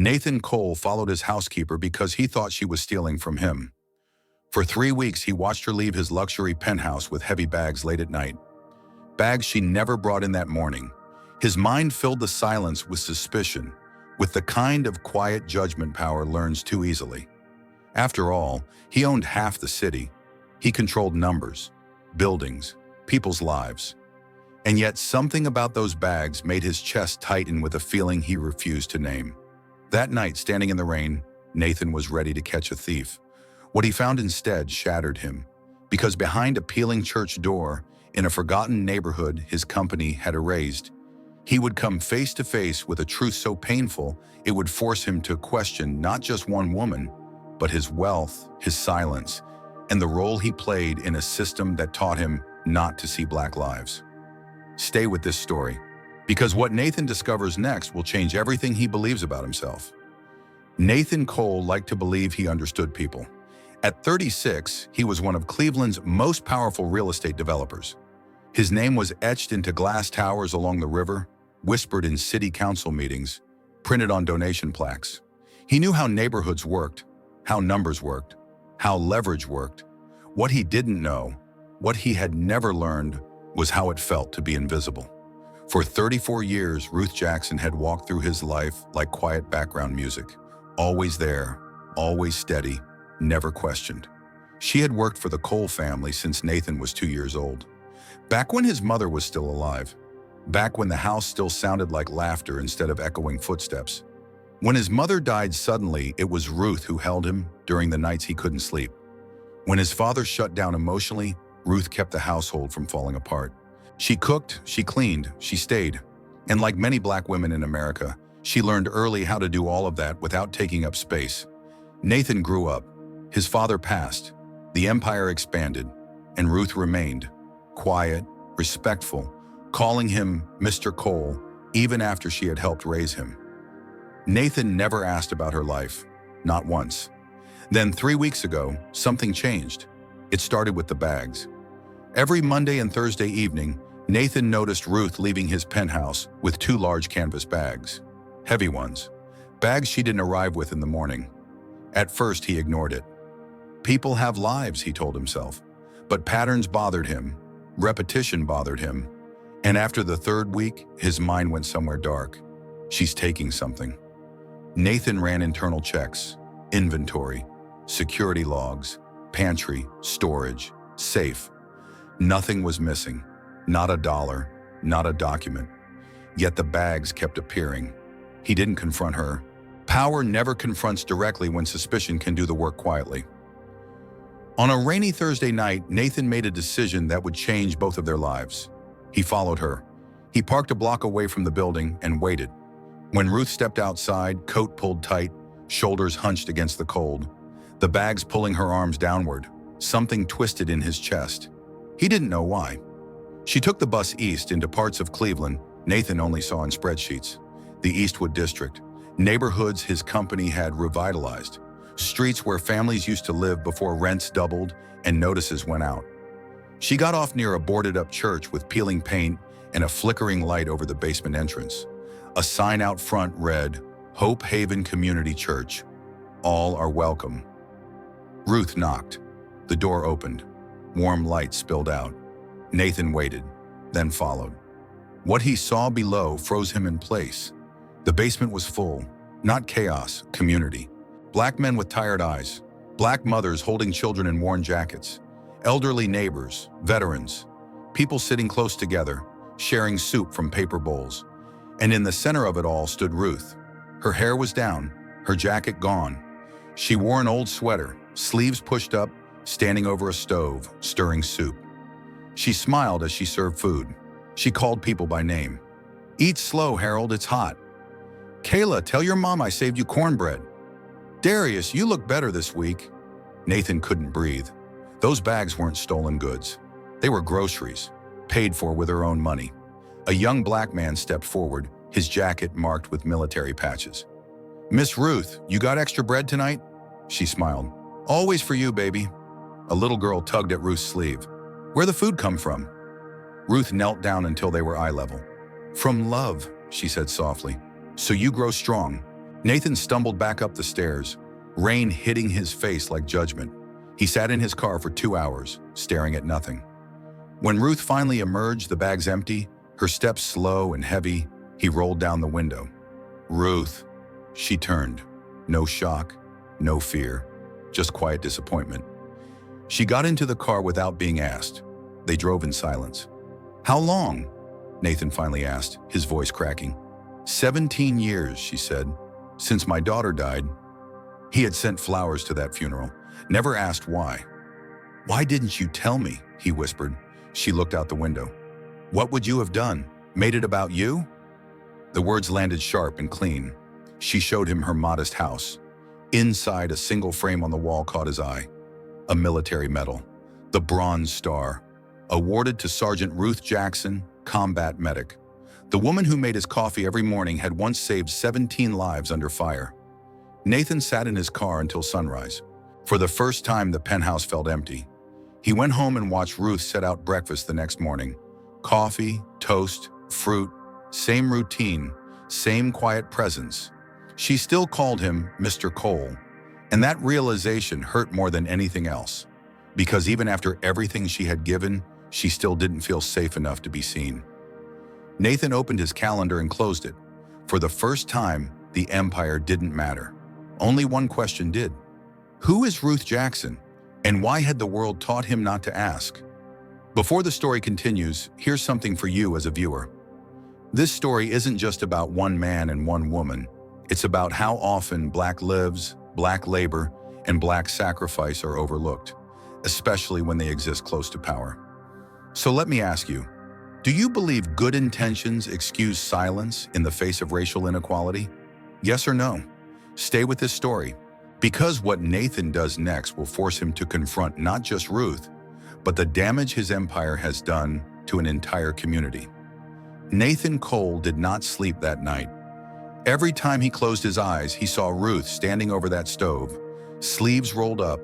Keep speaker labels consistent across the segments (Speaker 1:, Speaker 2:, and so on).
Speaker 1: Nathan Cole followed his housekeeper because he thought she was stealing from him. For 3 weeks, he watched her leave his luxury penthouse with heavy bags late at night. Bags she never brought in that morning. His mind filled the silence with suspicion, with the kind of quiet judgment power learns too easily. After all, he owned half the city. He controlled numbers, buildings, people's lives. And yet something about those bags made his chest tighten with a feeling he refused to name. That night, standing in the rain, Nathan was ready to catch a thief. What he found instead shattered him, because behind a peeling church door, in a forgotten neighborhood his company had erased, he would come face to face with a truth so painful it would force him to question not just one woman, but his wealth, his silence, and the role he played in a system that taught him not to see black lives. Stay with this story, because what Nathan discovers next will change everything he believes about himself. Nathan Cole liked to believe he understood people. At 36, he was one of Cleveland's most powerful real estate developers. His name was etched into glass towers along the river, whispered in city council meetings, printed on donation plaques. He knew how neighborhoods worked, how numbers worked, how leverage worked. What he didn't know, what he had never learned, was how it felt to be invisible. For 34 years, Ruth Jackson had walked through his life like quiet background music, always there, always steady, never questioned. She had worked for the Cole family since Nathan was 2 years old. Back when his mother was still alive. Back when the house still sounded like laughter instead of echoing footsteps. When his mother died suddenly, it was Ruth who held him during the nights he couldn't sleep. When his father shut down emotionally, Ruth kept the household from falling apart. She cooked, she cleaned, she stayed. And like many black women in America, she learned early how to do all of that without taking up space. Nathan grew up. His father passed. The empire expanded, and Ruth remained, quiet, respectful, calling him Mr. Cole even after she had helped raise him. Nathan never asked about her life, not once. Then 3 weeks ago, something changed. It started with the bags. Every Monday and Thursday evening, Nathan noticed Ruth leaving his penthouse with 2 large canvas bags. Heavy ones. Bags she didn't arrive with in the morning. At first, he ignored it. People have lives, he told himself. But patterns bothered him. Repetition bothered him. And after the 3rd week, his mind went somewhere dark. She's taking something. Nathan ran internal checks, inventory, security logs, pantry, storage, safe. Nothing was missing. Not a dollar, not a document. Yet the bags kept appearing. He didn't confront her. Power never confronts directly when suspicion can do the work quietly. On a rainy Thursday night, Nathan made a decision that would change both of their lives. He followed her. He parked a block away from the building and waited. When Ruth stepped outside, coat pulled tight, shoulders hunched against the cold, the bags pulling her arms downward, something twisted in his chest. He didn't know why. She took the bus east into parts of Cleveland Nathan only saw in spreadsheets. The Eastwood District, neighborhoods his company had revitalized, streets where families used to live before rents doubled and notices went out. She got off near a boarded-up church with peeling paint and a flickering light over the basement entrance. A sign out front read, Hope Haven Community Church. All are welcome. Ruth knocked. The door opened. Warm light spilled out. Nathan waited, then followed. What he saw below froze him in place. The basement was full, not chaos, community. Black men with tired eyes, black mothers holding children in worn jackets, elderly neighbors, veterans, people sitting close together, sharing soup from paper bowls. And in the center of it all stood Ruth. Her hair was down, her jacket gone. She wore an old sweater, sleeves pushed up, standing over a stove, stirring soup. She smiled as she served food. She called people by name. Eat slow, Harold, it's hot. Kayla, tell your mom I saved you cornbread. Darius, you look better this week. Nathan couldn't breathe. Those bags weren't stolen goods. They were groceries, paid for with her own money. A young black man stepped forward, his jacket marked with military patches. Miss Ruth, you got extra bread tonight? She smiled. Always for you, baby. A little girl tugged at Ruth's sleeve. Where'd the food come from? Ruth knelt down until they were eye level. From love, she said softly. So you grow strong. Nathan stumbled back up the stairs, rain hitting his face like judgment. He sat in his car for 2 hours, staring at nothing. When Ruth finally emerged, the bags empty, her steps slow and heavy, he rolled down the window. "Ruth." She turned. No shock, no fear, just quiet disappointment. She got into the car without being asked. They drove in silence. "How long?" Nathan finally asked, his voice cracking. 17 years, she said, "since my daughter died." He had sent flowers to that funeral, never asked why. "Why didn't you tell me?" he whispered. She looked out the window. "What would you have done? Made it about you?" The words landed sharp and clean. She showed him her modest house. Inside, a single frame on the wall caught his eye. A military medal, the Bronze Star, awarded to Sergeant Ruth Jackson, combat medic. The woman who made his coffee every morning had once saved 17 lives under fire. Nathan sat in his car until sunrise. For the first time, the penthouse felt empty. He went home and watched Ruth set out breakfast the next morning. Coffee, toast, fruit, same routine, same quiet presence. She still called him Mr. Cole, and that realization hurt more than anything else, because even after everything she had given, she still didn't feel safe enough to be seen. Nathan opened his calendar and closed it. For the first time, the empire didn't matter. Only one question did. Who is Ruth Jackson, and why had the world taught him not to ask? Before the story continues, here's something for you as a viewer. This story isn't just about one man and one woman. It's about how often Black lives, Black labor, and Black sacrifice are overlooked, especially when they exist close to power. So let me ask you, do you believe good intentions excuse silence in the face of racial inequality? Yes or no? Stay with this story, because what Nathan does next will force him to confront not just Ruth, but the damage his empire has done to an entire community. Nathan Cole did not sleep that night. Every time he closed his eyes, he saw Ruth standing over that stove, sleeves rolled up,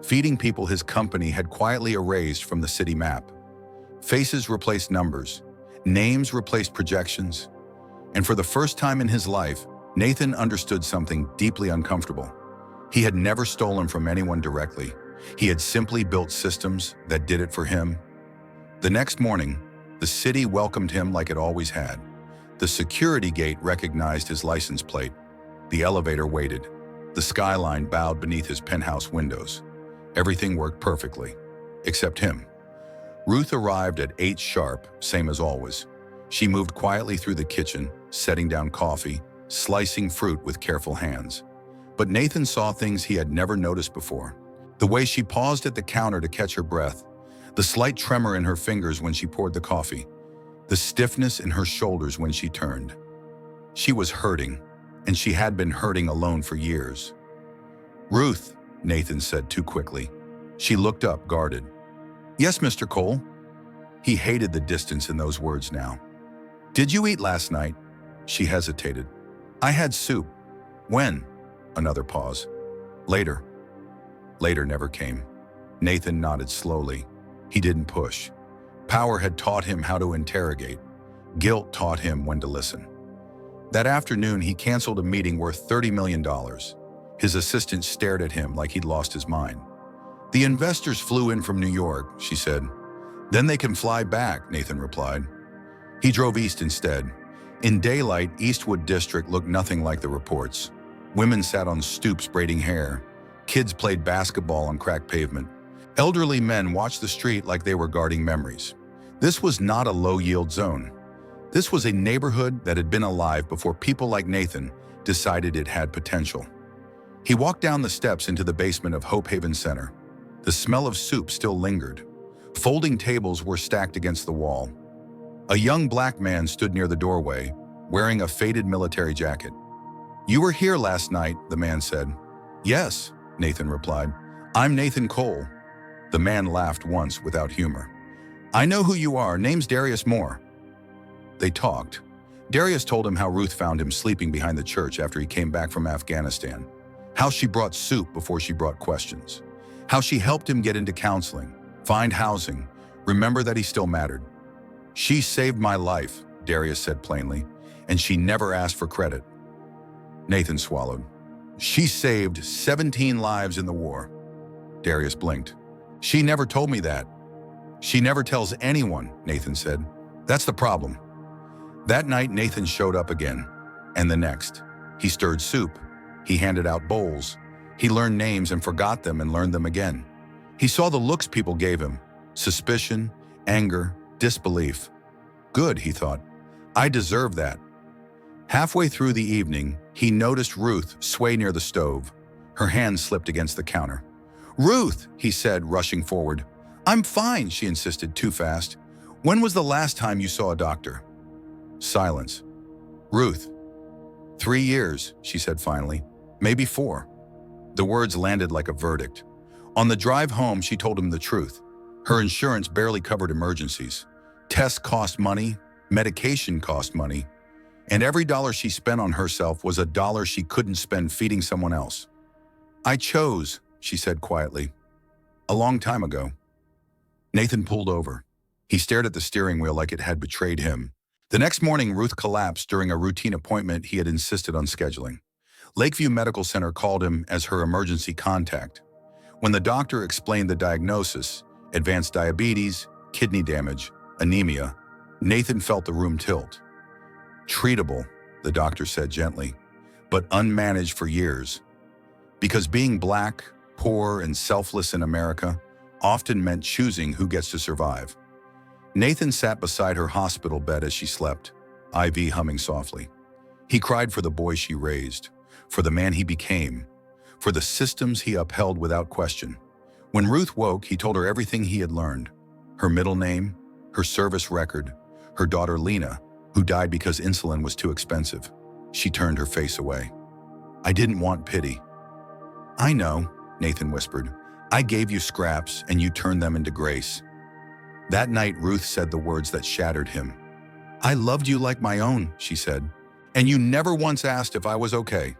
Speaker 1: feeding people his company had quietly erased from the city map. Faces replaced numbers, names replaced projections, and for the first time in his life, Nathan understood something deeply uncomfortable. He had never stolen from anyone directly. He had simply built systems that did it for him. The next morning, the city welcomed him like it always had. The security gate recognized his license plate. The elevator waited. The skyline bowed beneath his penthouse windows. Everything worked perfectly, except him. Ruth arrived at 8 sharp, same as always. She moved quietly through the kitchen, setting down coffee, slicing fruit with careful hands. But Nathan saw things he had never noticed before. The way she paused at the counter to catch her breath, the slight tremor in her fingers when she poured the coffee, the stiffness in her shoulders when she turned. She was hurting, and she had been hurting alone for years. "Ruth," Nathan said too quickly. She looked up, guarded. "Yes, Mr. Cole." He hated the distance in those words now. "Did you eat last night?" She hesitated. "I had soup." "When?" Another pause. "Later." Later never came. Nathan nodded slowly. He didn't push. Power had taught him how to interrogate. Guilt taught him when to listen. That afternoon, he canceled a meeting worth $30 million. His assistant stared at him like he'd lost his mind. "The investors flew in from New York," she said. "Then they can fly back," Nathan replied. He drove east instead. In daylight, Eastwood District looked nothing like the reports. Women sat on stoops braiding hair. Kids played basketball on cracked pavement. Elderly men watched the street like they were guarding memories. This was not a low-yield zone. This was a neighborhood that had been alive before people like Nathan decided it had potential. He walked down the steps into the basement of Hope Haven Center. The smell of soup still lingered. Folding tables were stacked against the wall. A young Black man stood near the doorway, wearing a faded military jacket. "You were here last night," the man said. "Yes," Nathan replied. "I'm Nathan Cole." The man laughed once without humor. "I know who you are. Name's Darius Moore." They talked. Darius told him how Ruth found him sleeping behind the church after he came back from Afghanistan. How she brought soup before she brought questions. How she helped him get into counseling, find housing, remember that he still mattered. "She saved my life," Darius said plainly, "and she never asked for credit." Nathan swallowed. She saved 17 lives in the war. Darius blinked. She never told me that. She never tells anyone, Nathan said. That's the problem. That night, Nathan showed up again, and the next. He stirred soup. He handed out bowls. He learned names and forgot them and learned them again. He saw the looks people gave him: suspicion, anger, disbelief. Good, he thought. I deserve that. Halfway through the evening, he noticed Ruth sway near the stove. Her hand slipped against the counter. Ruth, he said, rushing forward. I'm fine, she insisted, too fast. When was the last time you saw a doctor? Silence. Ruth. 3 years, she said finally. Maybe 4. The words landed like a verdict. On the drive home, she told him the truth. Her insurance barely covered emergencies. Tests cost money, medication cost money, and every dollar she spent on herself was a dollar she couldn't spend feeding someone else. I chose, she said quietly, a long time ago. Nathan pulled over. He stared at the steering wheel like it had betrayed him. The next morning, Ruth collapsed during a routine appointment he had insisted on scheduling. Lakeview Medical Center called him as her emergency contact. When the doctor explained the diagnosis, advanced diabetes, kidney damage, anemia, Nathan felt the room tilt. Treatable, the doctor said gently, but unmanaged for years. Because being black, poor, and selfless in America often meant choosing who gets to survive. Nathan sat beside her hospital bed as she slept, IV humming softly. He cried for the boy she raised, for the man he became, for the systems he upheld without question. When Ruth woke, he told her everything he had learned. Her middle name, her service record, her daughter Lena, who died because insulin was too expensive. She turned her face away. I didn't want pity. I know, Nathan whispered. I gave you scraps and you turned them into grace. That night, Ruth said the words that shattered him. I loved you like my own, she said, and you never once asked if I was okay.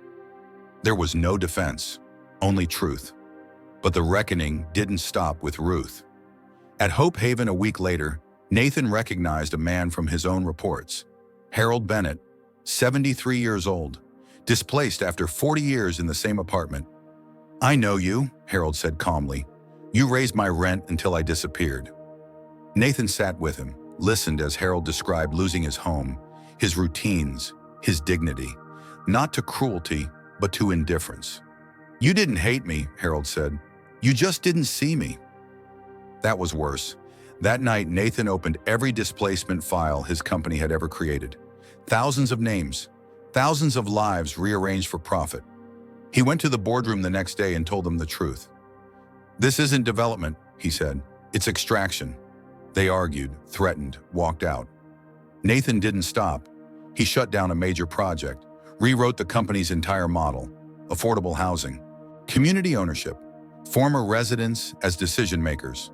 Speaker 1: There was no defense, only truth. But the reckoning didn't stop with Ruth. At Hope Haven a week later, Nathan recognized a man from his own reports. Harold Bennett, 73 years old, displaced after 40 years in the same apartment. I know you, Harold said calmly. You raised my rent until I disappeared. Nathan sat with him, listened as Harold described losing his home, his routines, his dignity, not to cruelty, but to indifference. You didn't hate me, Harold said. You just didn't see me. That was worse. That night, Nathan opened every displacement file his company had ever created. Thousands of names, thousands of lives rearranged for profit. He went to the boardroom the next day and told them the truth. This isn't development, he said. It's extraction. They argued, threatened, walked out. Nathan didn't stop. He shut down a major project, rewrote the company's entire model: affordable housing, community ownership, former residents as decision makers.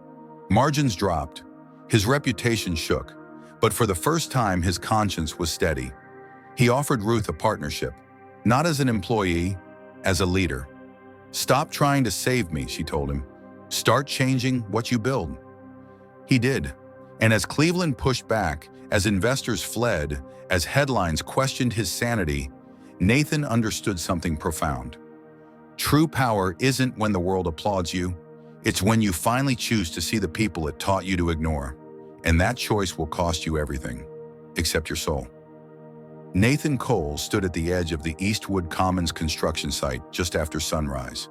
Speaker 1: Margins dropped. His reputation shook, but for the first time his conscience was steady. He offered Ruth a partnership, not as an employee, as a leader. Stop trying to save me, she told him. Start changing what you build. He did, and as Cleveland pushed back, as investors fled, as headlines questioned his sanity, Nathan understood something profound. True power isn't when the world applauds you. It's when you finally choose to see the people it taught you to ignore. And that choice will cost you everything, except your soul. Nathan Cole stood at the edge of the Eastwood Commons construction site just after sunrise,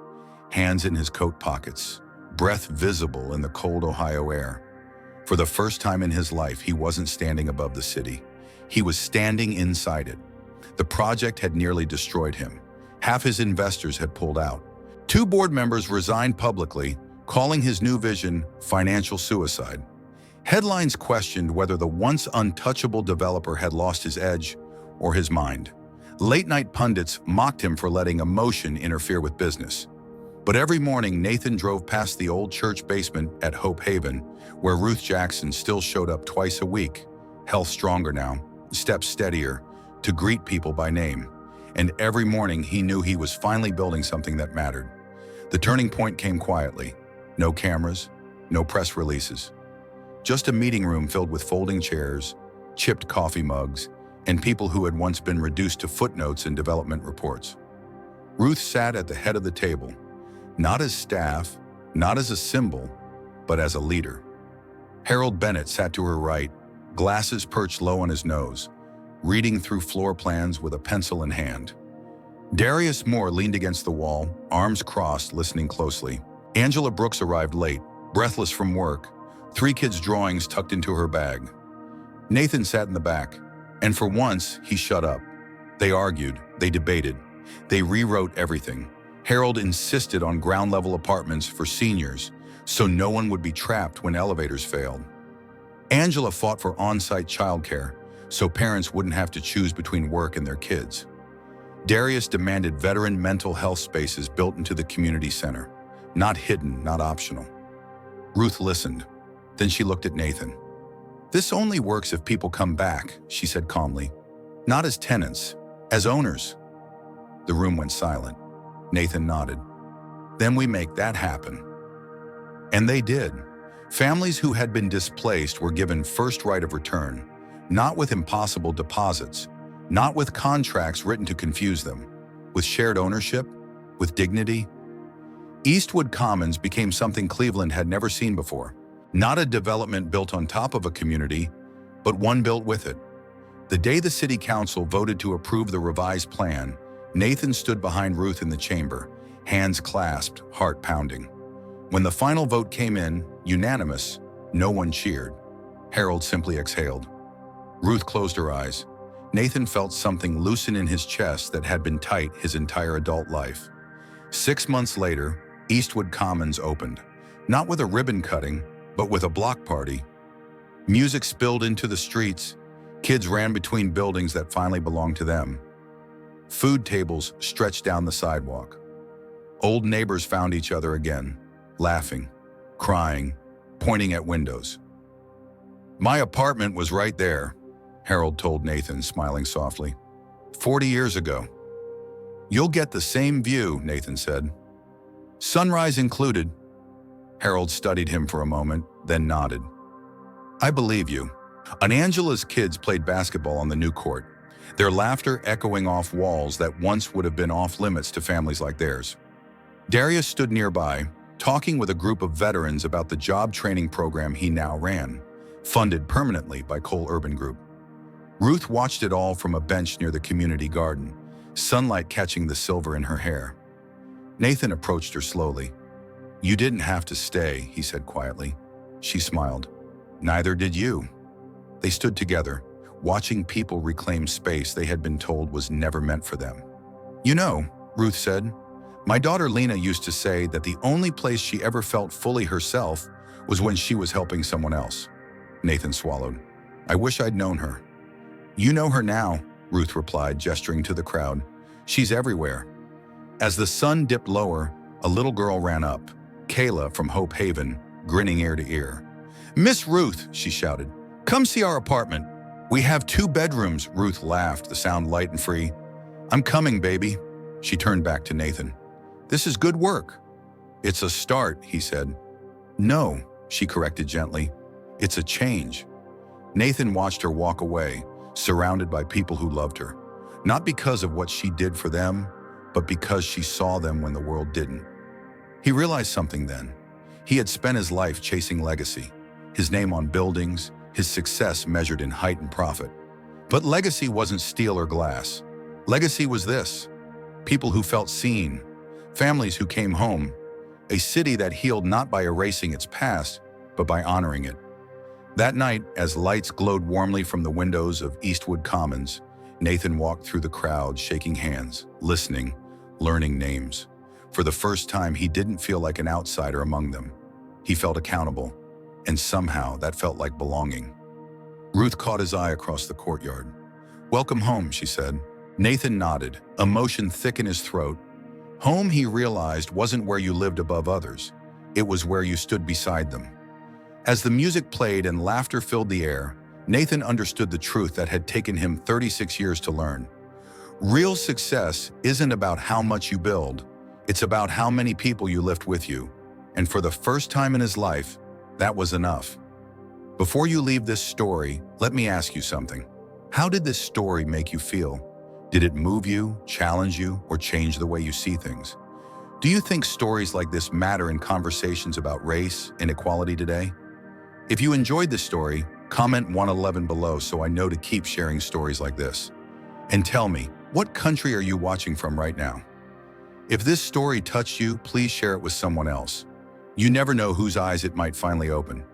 Speaker 1: hands in his coat pockets, breath visible in the cold Ohio air. For the first time in his life, he wasn't standing above the city. He was standing inside it. The project had nearly destroyed him. Half his investors had pulled out. 2 board members resigned publicly, calling his new vision financial suicide. Headlines questioned whether the once untouchable developer had lost his edge or his mind. Late-night pundits mocked him for letting emotion interfere with business. But every morning, Nathan drove past the old church basement at Hope Haven, where Ruth Jackson still showed up twice a week, health stronger now, steps steadier, to greet people by name. And every morning, he knew he was finally building something that mattered. The turning point came quietly. No cameras, no press releases. Just a meeting room filled with folding chairs, chipped coffee mugs, and people who had once been reduced to footnotes in development reports. Ruth sat at the head of the table, not as staff, not as a symbol, but as a leader. Harold Bennett sat to her right, glasses perched low on his nose, reading through floor plans with a pencil in hand. Darius Moore leaned against the wall, arms crossed, listening closely. Angela Brooks arrived late, breathless from work, 3 kids' drawings tucked into her bag. Nathan sat in the back, and for once, he shut up. They argued, they debated, they rewrote everything. Harold insisted on ground-level apartments for seniors, so no one would be trapped when elevators failed. Angela fought for on-site childcare, so parents wouldn't have to choose between work and their kids. Darius demanded veteran mental health spaces built into the community center, not hidden, not optional. Ruth listened. Then she looked at Nathan. "This only works if people come back," she said calmly. "Not as tenants, as owners." The room went silent. Nathan nodded. "Then we make that happen." And they did. Families who had been displaced were given first right of return, not with impossible deposits, not with contracts written to confuse them, with shared ownership, with dignity. Eastwood Commons became something Cleveland had never seen before. Not a development built on top of a community, but one built with it. The day the city council voted to approve the revised plan, Nathan stood behind Ruth in the chamber, hands clasped, heart pounding. When the final vote came in, unanimous, no one cheered. Harold simply exhaled. Ruth closed her eyes. Nathan felt something loosen in his chest that had been tight his entire adult life. 6 months later, Eastwood Commons opened, not with a ribbon cutting, but with a block party. Music spilled into the streets. Kids ran between buildings that finally belonged to them. Food tables stretched down the sidewalk. Old neighbors found each other again, laughing, crying, pointing at windows. "My apartment was right there," Harold told Nathan, smiling softly. 40 years ago. "You'll get the same view," Nathan said. "Sunrise included." Harold studied him for a moment, then nodded. "I believe you." And Angela's kids played basketball on the new court, their laughter echoing off walls that once would have been off limits to families like theirs. Darius stood nearby, talking with a group of veterans about the job training program he now ran, funded permanently by Cole Urban Group. Ruth watched it all from a bench near the community garden, sunlight catching the silver in her hair. Nathan approached her slowly. "You didn't have to stay," he said quietly. She smiled. "Neither did you." They stood together, watching people reclaim space they had been told was never meant for them. "You know," Ruth said, "my daughter Lena used to say that the only place she ever felt fully herself was when she was helping someone else." Nathan swallowed. "I wish I'd known her." "You know her now," Ruth replied, gesturing to the crowd. "She's everywhere." As the sun dipped lower, a little girl ran up, Kayla from Hope Haven, grinning ear to ear. "Miss Ruth," she shouted, "come see our apartment. We have 2 bedrooms," Ruth laughed, the sound light and free. "I'm coming, baby." She turned back to Nathan. "This is good work." "It's a start," he said. "No," she corrected gently. "It's a change." Nathan watched her walk away, surrounded by people who loved her, not because of what she did for them, but because she saw them when the world didn't. He realized something then. He had spent his life chasing legacy, his name on buildings, his success measured in height and profit. But legacy wasn't steel or glass. Legacy was this: people who felt seen, families who came home, a city that healed not by erasing its past, but by honoring it. That night, as lights glowed warmly from the windows of Eastwood Commons, Nathan walked through the crowd, shaking hands, listening, learning names. For the first time, he didn't feel like an outsider among them. He felt accountable, and somehow that felt like belonging. Ruth caught his eye across the courtyard. "Welcome home," she said. Nathan nodded, emotion thick in his throat. Home, he realized, wasn't where you lived above others. It was where you stood beside them. As the music played and laughter filled the air, Nathan understood the truth that had taken him 36 years to learn. Real success isn't about how much you build. It's about how many people you lift with you. And for the first time in his life, that was enough. Before you leave this story, let me ask you something. How did this story make you feel? Did it move you, challenge you, or change the way you see things? Do you think stories like this matter in conversations about race and equality today? If you enjoyed this story, comment 111 below so I know to keep sharing stories like this. And tell me, what country are you watching from right now? If this story touched you, please share it with someone else. You never know whose eyes it might finally open.